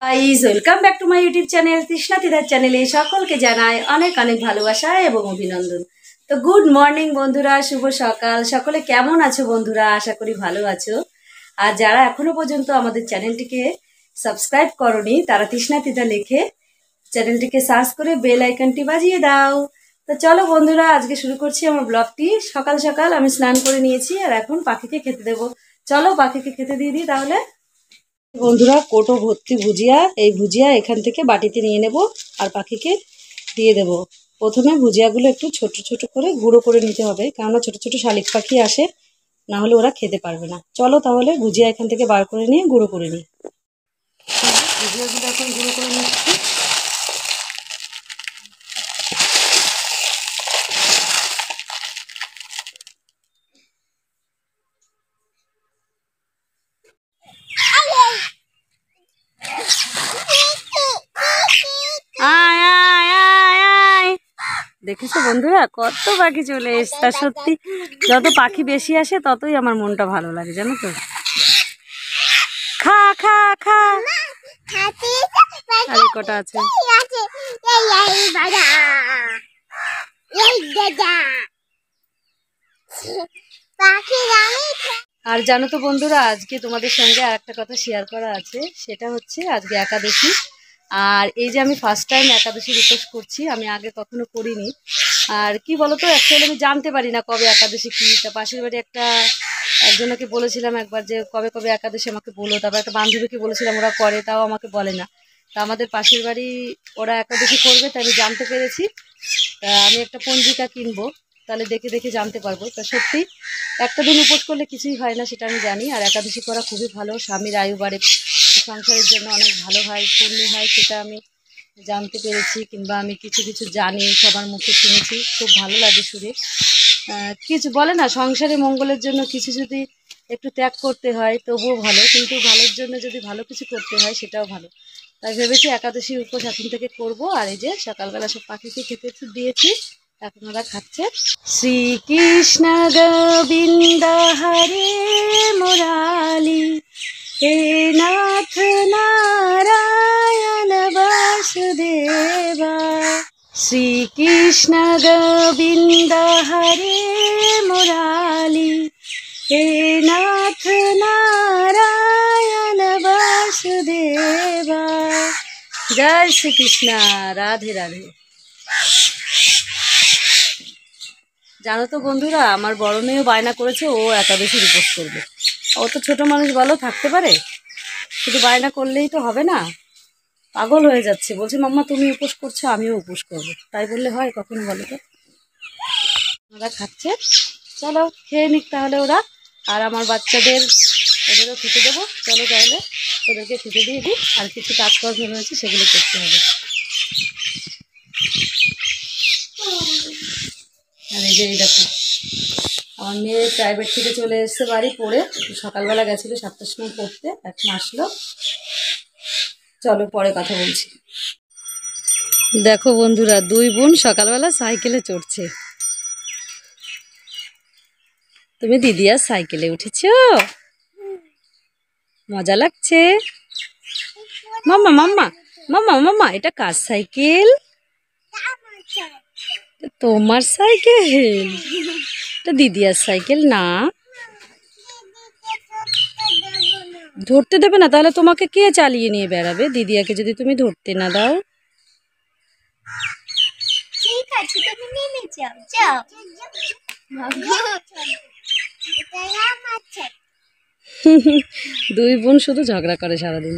Guys, welcome back to my YouTube channel Trishna তিদার চ্যানেলে সকলকে জানাই অনেক অনেক ভালোবাসা এবং অভিনন্দন। তো গুড মর্নিং বন্ধুরা, শুভ সকাল। সকলে কেমন আছো বন্ধুরা? আশা করি ভালো আছো। আর যারা এখনো পর্যন্ত আমাদের চ্যানেলটিকে সাবস্ক্রাইব করনি তারা তৃষ্ণা তিদা লিখে চ্যানেলটিকে সার্চ করে বেল আইকনটি বাজিয়ে দাও। তো চলো বন্ধুরা, আজকে শুরু করছি আমার ব্লগটি। সকাল সকাল আমি স্নান করে নিয়েছি আর এখন পাখিকে খেতে দেবো। চলো পাখিকে খেতে দিয়ে দিই তাহলে। বন্ধুরা, কোটো ভর্তি ভুজিয়া, এই ভুজিয়া এখান থেকে বাটিতে নিয়ে নেব আর পাখিকে দিয়ে দেব। প্রথমে ভুজিয়াগুলো একটু ছোট ছোট করে গুঁড়ো করে নিতে হবে, কেননা ছোট ছোট শালিক পাখি আসে, না হলে ওরা খেতে পারবে না। চলো তাহলে ভুজিয়া এখান থেকে বার করে নিয়ে গুঁড়ো করে নিই। ভুজিয়াগুলো এখন গুঁড়ো করে নিচ্ছি। দেখেছো বন্ধুরা, কত পাখি চলে এসছে। সত্যি যত পাখি বেশি আসে ততই আমার মনটা ভালো লাগে, জানো তো। খা খা খা, আরে কটা আছে। আর জানো তো বন্ধুরা, আজকে তোমাদের সঙ্গে আর একটা কথা শেয়ার করা আছে। সেটা হচ্ছে আজকে একাদশী। আর এই যে আমি ফার্স্ট টাইম একাদশীর উপোস করছি, আমি আগে কখনো করিনি। আর কি বলতো, অ্যাকচুয়ালি আমি জানতে পারি না কবে একাদশী কি। তা পাশের বাড়ি একজনকে বলেছিলাম একবার যে কবে কবে একাদশী আমাকে বলো। তারপর একটা বান্ধবীকে বলেছিলাম, ওরা করে, তাও আমাকে বলে না। তা আমাদের পাশের বাড়ি ওরা একাদশী করবে, তাই আমি জানতে পেরেছি। তা আমি একটা পঞ্জিকা কিনবো, তাহলে দেখে দেখে জানতে পারবো। তা সত্যি একটা দিন উপোস করলে কিছুই হয় না, সেটা আমি জানি। আর একাদশী করা খুবই ভালো, স্বামীর আয়ু বাড়ে, সংসারের জন্য অনেক ভালো হয়, পুণ্য হয়, সেটা আমি জানতে পেরেছি। কিংবা আমি কিছু কিছু জানি, সবার মুখে শুনেছি, খুব ভালো লাগে শুনে। কিছু বলে না, সংসারে মঙ্গলের জন্য কিছু যদি একটু ত্যাগ করতে হয় তবুও ভালো, কিন্তু ভালোর জন্য যদি ভালো কিছু করতে হয় সেটাও ভালো। তাই ভেবেছি একাদশী উপোস এখন থেকে করব। আর এই যে সকালবেলা সব পাখিকে খেতে দিয়েছি, এখন ওরা খাচ্ছে। শ্রীকৃষ্ণ গোবিন্দ হরে মুরালি, হে নাথ নারায়ণ বাসুদেবা। শ্রীকৃষ্ণ গোবিন্দ হরে মুরালি, হে নাথ নারায়ণ বাসুদেবা। জয় শ্রীকৃষ্ণ, রাধে রাধে। জানো তো বন্ধুরা, আমার বড় মেয়েও বায়না করেছে ও একাদশীর উপোস করবে। ও তো ছোট মানুষ, বলো, থাকতে পারে? শুধু বায়না করলেই তো হবে না, পাগল হয়ে যাচ্ছে। বলছে মাম্মা তুমি উপোস করছো, আমিও উপোস করবো। তাই বললে হয় কখনো, বলো তো? ওরা খাচ্ছে, চলো খেয়ে নিক তাহলে ওরা। আর আমার বাচ্চাদের, ওদেরও খেতে দেবো। চলো তাহলে ওদেরকে খেতে দিয়ে দিই। আর কিছু কাজকর্ম রয়েছে সেগুলো করতে হবে। আর এই যে এই দেখো, আমার মেয়ে প্রাইভেট থেকে চলে এসছে বাড়ি পড়ে। সকালবেলা গেছিলো 7টার সময় পড়তে, এখন আসলো। চলো পরে কথা বলছি। দেখো বন্ধুরা, দুই বোন সকালবেলা সাইকেলে চড়ছে। তুমি দিদি আর সাইকেলে উঠেছো? মজা লাগছে? মাম্মা মাম্মা মাম্মা মাম্মা, এটা কার সাইকেল? তোমার সাইকেল? এটা দিদি আর সাইকেল না। ধরতে দেবে না? তাহলে তোমাকে কে চালিয়ে নিয়ে বেড়াবে দিদিয়াকে, যদি তুমি ধরতে না দাও? ঠিক আছে, তুমি নেমে যাও, যাও। দুই বোন শুধু ঝগড়া করে সারাদিন।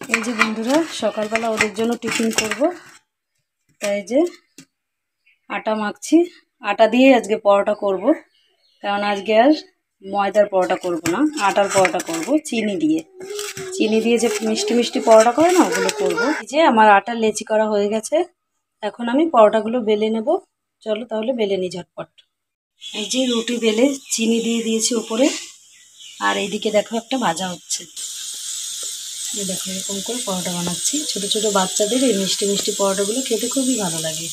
এই যে বন্ধুরা, সকালবেলা ওদের জন্য টিফিন করব, তাই যে আটা মাখছি। আটা দিয়ে আজকে পরোটা করব, কারণ আজকে আর ময়দার পরোটা করব না, আটার পরোটা করব। চিনি দিয়ে যে মিষ্টি মিষ্টি পরোটা করে না, ওগুলো করব। এই যে আমার আটার লেচি করা হয়ে গেছে, এখন আমি পরোটাগুলো বেলে নেব। চলো তাহলে বেলে নিই ঝটপট। এই যে রুটি বেলে চিনি দিয়ে দিয়েছি উপরে, আর এইদিকে দেখো একটা ভাজা হচ্ছে। এই দেখো এরকম করে পরোটা বানাচ্ছি। ছোট ছোট বাচ্চাদের এই মিষ্টি মিষ্টি পরোটাগুলো খেতে খুবই ভালো লাগে,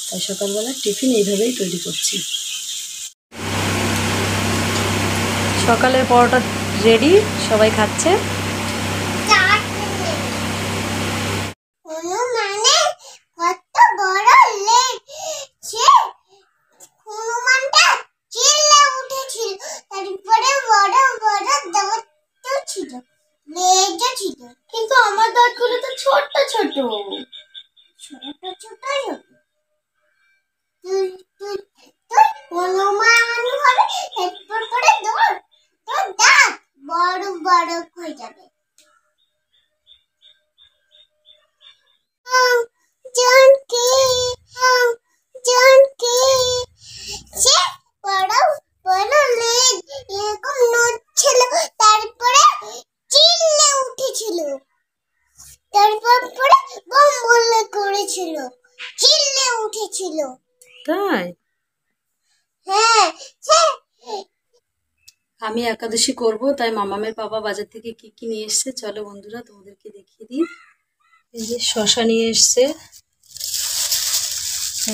তাই সকালবেলা টিফিন এইভাবেই তৈরি করছি। সকালের পরোটা রেডি, সবাই খাচ্ছে। ছিল, কিন্তু আমার দাঁতগুলো তো ছোট ছোট ছোট ছোটই হবে। তুই তুই তুই কোনো মানুষ হবে, এরপর করে তোর দাঁত বড় বড় হয়ে যাবে। জানকি জানকি সে বড় বড় লেজ এরকম নড়ছিল, তারপরে চিল্লে উঠেছিল, তারপর পরে বম বলে করেছিল, চিল্লে উঠেছিল। তাই? হ্যাঁ। আমি একাদশী করব, তাই মামামের বাবা বাজার থেকে কি কি নিয়ে এসছে চলো বন্ধুরা তোমাদেরকে দেখিয়ে দিই। এই যে শশা নিয়ে এসছে,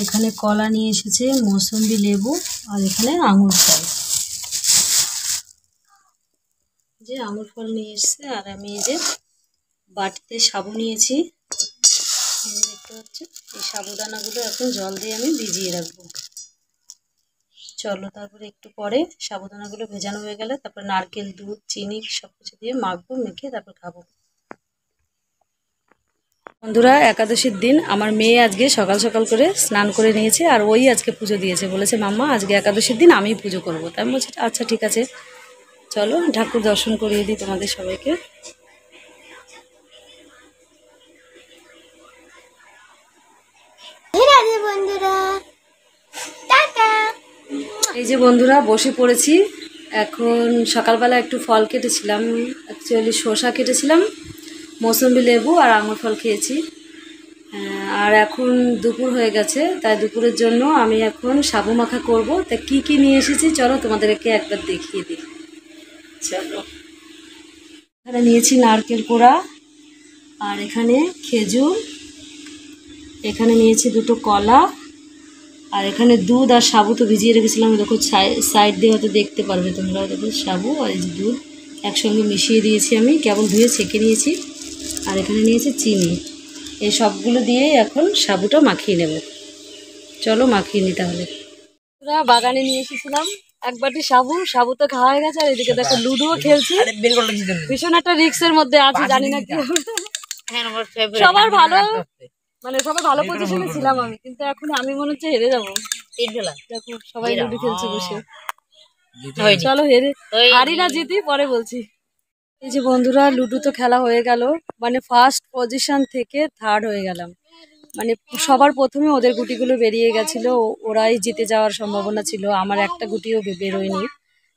এখানে কলা নিয়ে এসেছে, মৌসুম্বি লেবু, আর এখানে আঙুর ফল। যে আঙুর ফল নিয়ে এসছে, আর আমি এই যে বাটিতে সাবু নিয়েছি, এই যে দেখতে পাচ্ছ। এই সাবুদানাগুলো এখন জল দিয়ে আমি ভিজিয়ে রাখবো। চলো তারপরে একটু পরে সাবুদানাগুলো ভেজানো হয়ে গেলে তারপর নারকেল, দুধ, চিনি সব কিছু দিয়ে মাখবো, মেখে তারপর খাবো। বন্ধুরা একাদশীর দিন আমার মেয়ে আজকে সকাল সকাল করে স্নান করে নিয়েছে, আর ওই আজকে পুজো দিয়েছে। বলেছে মাম্মা আজকে একাদশীর দিন আমি পুজো করবো। তাই আমি বলছি আচ্ছা ঠিক আছে, চলো ঠাকুর দর্শন করিয়ে দিই তোমাদের সবাইকে। বন্ধুরা টাটা। এই যে বন্ধুরা বসে পড়েছি। এখন সকালবেলা একটু ফল কেটেছিলাম, অ্যাকচুয়ালি শসা কেটেছিলাম, মৌসুম্বি লেবু আর আঙুর ফল খেয়েছি। আর এখন দুপুর হয়ে গেছে, তাই দুপুরের জন্য আমি এখন সাবু মাখা করব। তা কি কি নিয়ে এসেছি চলো তোমাদেরকে একবার দেখিয়ে দিই। চলো, এখানে নিয়েছি নারকেল কোড়া, আর এখানে খেজুর, এখানে নিয়েছি দুটো কলা, আর এখানে দুধ আর সাবু তো ভিজিয়ে রেখেছিলাম। দেখো সাইড দিয়ে হয়তো দেখতে পারবে তোমরা, দেখো সাবু আর এই যে দুধ একসঙ্গে মিশিয়ে দিয়েছি, আমি কেবল ধুয়ে ছেঁকে নিয়েছি। আর এখানে নিয়েছি চিনি। এই সবগুলো দিয়ে এখন সাবুটা মাখিয়ে নেব। চলো মাখিয়ে নিই তাহলে। পুরা বাগানে নিয়ে এসেছিলাম এক বাটি সাবু, সাবু তো খাওয়া হয়ে গেছে। আর এদিকে দেখো লুডোও খেলছি, ভীষণ একটা রিক্সের মধ্যে আছে, জানি না কি সবার ভালো, মানে সবাই ভালো পজিশনে ছিলাম আমি, কিন্তু এখন আমি মনে হচ্ছে হেরে যাবো। দেখো সবাই লুডো খেলছে বসে। চলো হারি না জিতি পরে বলছি। এই যে বন্ধুরা লুডো তো খেলা হয়ে গেল, মানে ফার্স্ট পজিশন থেকে থার্ড হয়ে গেলাম। মানে সবার প্রথমে ওদের গুটিগুলো বেরিয়ে গেছিল, ওরাই জিতে যাওয়ার সম্ভাবনা ছিল, আমার একটা গুটিও বেরোয়নি।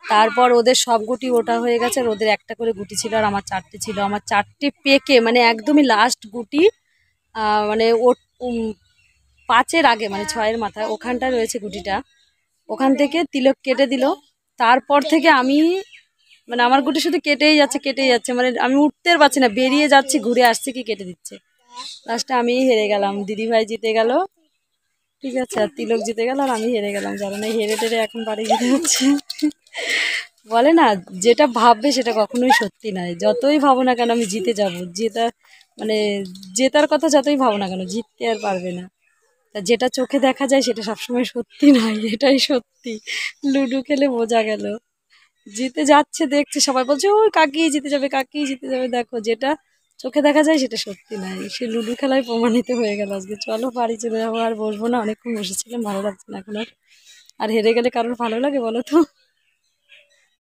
তারপর ওদের সব গুটি ওটা হয়ে গেছে, আর ওদের একটা করে গুটি ছিল, আর আমার চারটে ছিল। আমার চারটে পেকে মানে একদমই লাস্ট গুটি, মানে ও 5-এর আগে মানে 6-এর মাথায় ওখানটা রয়েছে গুটিটা, ওখান থেকে তিলক কেটে দিল। তারপর থেকে আমি মানে আমার গুটি শুধু কেটেই যাচ্ছে, মানে আমি উঠতে পারছি না, বেরিয়ে যাচ্ছি, ঘুরে আসছে কি কেটে দিচ্ছে। লাস্টে আমি হেরে গেলাম, দিদিভাই জিতে গেল, ঠিক আছে, আর তিলক জিতে গেল, আর আমি হেরে গেলাম। জানো না হেরে টেরে এখন বাড়ি যেতে হচ্ছে। বলে না যেটা ভাববে সেটা কখনোই সত্যি নয়, যতই ভাবো না কেন আমি জিতে যাব, মানে জেতার কথা যতই ভাবো না কেন জিততে আর পারবে না। তা যেটা চোখে দেখা যায় সেটা সবসময় সত্যি নয়, এটাই সত্যি। লুডো খেলে বোঝা গেল, জিতে যাচ্ছে দেখছে, সবাই বলছে ওই কাকি জিতে যাবে, কাকি জিতে যাবে। দেখো যেটা চোখে দেখা যায় সেটা সত্যি নয়, সে লুডো খেলায় প্রমাণিত হয়ে গেল আজকে। চলো বাড়ি চলে যাবো, আর বসবো না, অনেকক্ষণ বসেছিলাম, ভালো লাগছে না এখন আর হেরে গেলে কারোর ভালো লাগে বলো তো।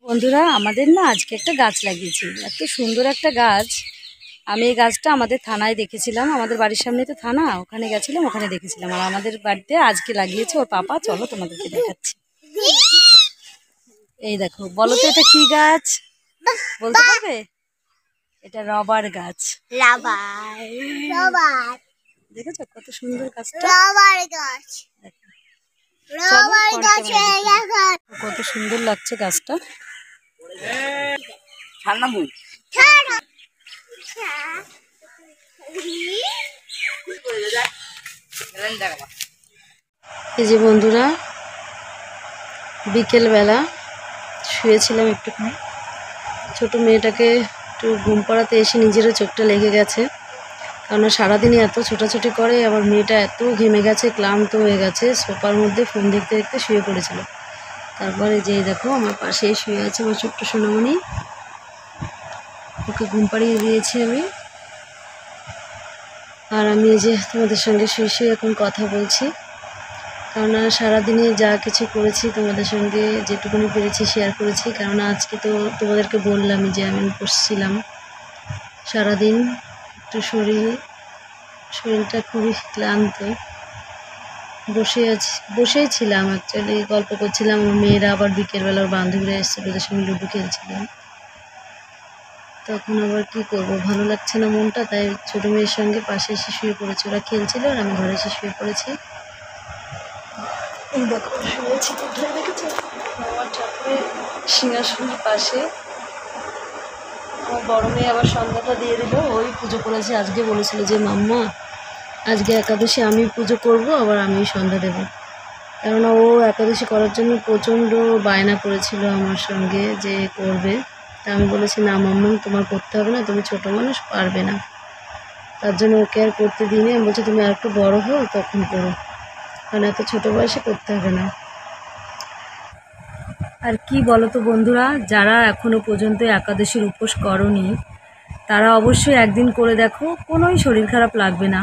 বন্ধুরা আমাদের না আজকে একটা গাছ লাগিয়েছি, এত সুন্দর একটা গাছ। আমি এই গাছটা আমাদের থানায় দেখেছিলাম, আমাদের বাড়ির সামনে তো থানা, ওখানে গেছিলাম, ওখানে দেখেছিলাম। আর আমাদের বাড়িতে আজকে লাগিয়েছে ওর পাপা, চলো তোমাদেরকে দেখাচ্ছি। এই দেখো, বলো তো এটা কি গাছ, বলতে পারবে? এটা রবার গাছ। রবার দেখেছো কত সুন্দর গাছটা, রবার গাছ, রবার গাছ কত সুন্দর লাগছে গাছটা। এই যে বন্ধুরা বিকেলবেলা শুয়েছিলাম একটুখানি, ছোট মেয়েটাকে একটু ঘুম পাড়াতে এসে নিজেরও চোখটা লেগে গেছে, কারণ সারাদিনই এত ছোটাছুটি করে, আমার মেয়েটা এত ঘেমে গেছে, ক্লান্ত হয়ে গেছে, সোফার মধ্যে ফোন দেখতে দেখতে শুয়ে পড়েছিল। তারপরে যে দেখো আমার পাশেই শুয়ে আছে আমার ছোট্ট সোনামণি। ওকে ঘুম পাড়িয়ে দিয়েছি আমি। আর আমি এই যে তোমাদের সঙ্গে শুয়ে শুয়ে এখন কথা বলছি, কেননা সারাদিনে যা কিছু করেছি তোমাদের সঙ্গে যেটুকুনি পেরেছি শেয়ার করেছি। কেননা আজকে তো তোমাদেরকে বললামই যে আমি বসছিলাম সারাদিন, একটু শরীরটা খুবই ক্লান্ত, বসেই ছিলাম অ্যাকচুয়ালি, গল্প করছিলাম। আমার মেয়েরা আবার বিকেলবেলা ওর বান্ধবীরা এসছে, ওদের সঙ্গে লুডো খেলছিলাম। তখন আবার কি করব, ভালো লাগছে না মনটা, তাই ছোটো মেয়ের সঙ্গে পাশে এসে শুয়ে পড়েছি। ওরা খেলছিল আর আমি ঘরে এসে শুয়ে পড়েছি। এই দেখো শুয়েছি, কোথায় দেখেছো? আমার ঠাকুরের সিংহাসনের পাশে। আমার বড় মেয়ে আবার সন্ধ্যাটা দিয়ে দিল, ওই পুজো করেছে। আজকে বলেছিল যে মাম্মা আজকে একাদশী আমি পুজো করব, আবার আমি সন্ধ্যা দেবো। কেননা ও একাদশী করার জন্য প্রচণ্ড বায়না করেছিল আমার সঙ্গে যে করবে। তা আমি বলেছি না মাম্মা তোমার করতে হবে না, তুমি ছোটো মানুষ পারবে না, তার জন্য ওকে আর করতে দিইনি। আমি বলছি তুমি আর একটু বড়ো হও তখন করো, কারণ এত ছোটো বয়সে করতে হবে না। আর কি বলো তো বন্ধুরা, যারা এখনও পর্যন্ত একাদশীর উপোস করনি তারা অবশ্যই একদিন করে দেখো, কোনোই শরীর খারাপ লাগবে না,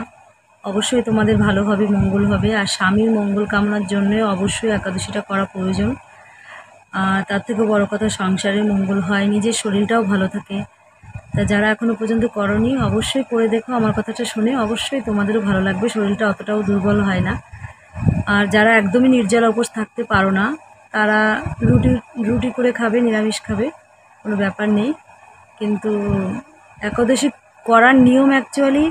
অবশ্যই তোমাদের ভালো হবে, মঙ্গল হবে। আর স্বামীর মঙ্গল কামনার জন্য অবশ্যই একাদশীটা করা প্রয়োজন। আর তার থেকে বড় কথা সংসারের মঙ্গল হয়, নিজের শরীরটাও ভালো থাকে। তা যারা এখনও পর্যন্ত করনি অবশ্যই করে দেখো, আমার কথাটা শুনে অবশ্যই তোমাদেরও ভালো লাগবে, শরীরটা অতটাও দুর্বল হয় না। আর যারা একদমই নির্জলা উপোস থাকতে পারো না তারা রুটি করে খাবে, নিরামিষ খাবে, কোনো ব্যাপার নেই। কিন্তু একাদশী করার নিয়ম অ্যাকচুয়ালি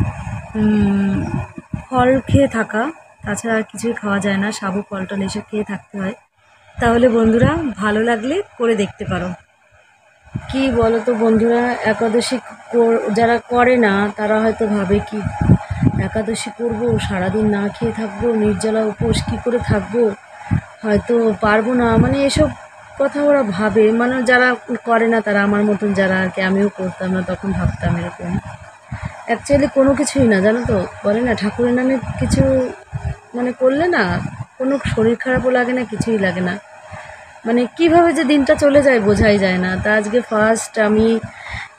ফল খেয়ে থাকা, তাছাড়া আর কিছুই খাওয়া যায় না, সাবু ফলটা এসব খেয়ে থাকতে হয়। তাহলে বন্ধুরা ভালো লাগলে করে দেখতে পারো। কি বলো তো বন্ধুরা, একাদশী যারা করে না তারা হয়তো ভাবে কি একাদশী করবো, সারাদিন না খেয়ে থাকবো, নির্জলা উপোস কী করে থাকবো, হয়তো পারবো না, মানে এসব কথা ওরা ভাবে। মানে যারা করে না তারা আমার মতন যারা আর কি, আমিও করতাম না তখন ভাবতাম এরকম। অ্যাকচুয়ালি কোনো কিছুই না, জানো তো, বলে না ঠাকুরের নামে কিছু মানে করলে না কোনো শরীর খারাপও লাগে না, কিছুই লাগে না, মানে কীভাবে যে দিনটা চলে যায় বোঝাই যায় না। তা আজকে ফার্স্ট আমি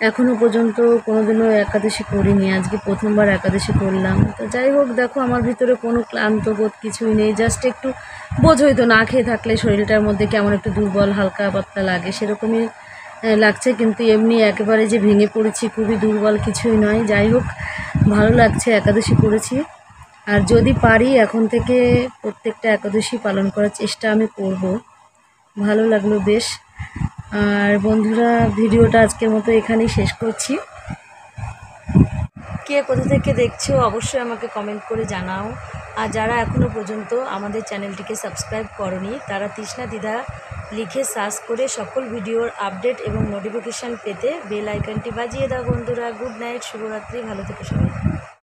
এখনও পর্যন্ত কোনোদিনও একাদশী করিনি, আজকে প্রথমবার একাদশী করলাম। তো যাই হোক, দেখো আমার ভিতরে কোনো ক্লান্ত বোধ কিছুই নেই, জাস্ট একটু বোঝোই তো না খেয়ে থাকলে শরীরটার মধ্যে কেমন একটু দুর্বল হালকা পাতলা লাগে, সেরকমই লাগছে। কিন্তু এমনি একেবারে যে ভেঙে পড়েছি খুবই দুর্বল কিছুই নয়। যাই হোক, ভালো লাগছে, একাদশী করেছি। আর যদি পারি এখন থেকে প্রত্যেকটা একাদশী পালন করার চেষ্টা আমি করব। ভালো লাগলো বেশ। আর বন্ধুরা ভিডিওটা আজকের মতো এখানেই শেষ করছি। কে কোথা থেকে দেখছো অবশ্যই আমাকে কমেন্ট করে জানাও। আর যারা এখনও পর্যন্ত আমাদের চ্যানেলটিকে সাবস্ক্রাইব করনি তারা তৃষ্ণা দিদা লিখে সার্চ করে সকল ভিডিওর আপডেট এবং নোটিফিকেশান পেতে বেল আইকনটি বাজিয়ে দাও বন্ধুরা। গুড নাইট, শুভরাত্রি, ভালো থেকো সবাই।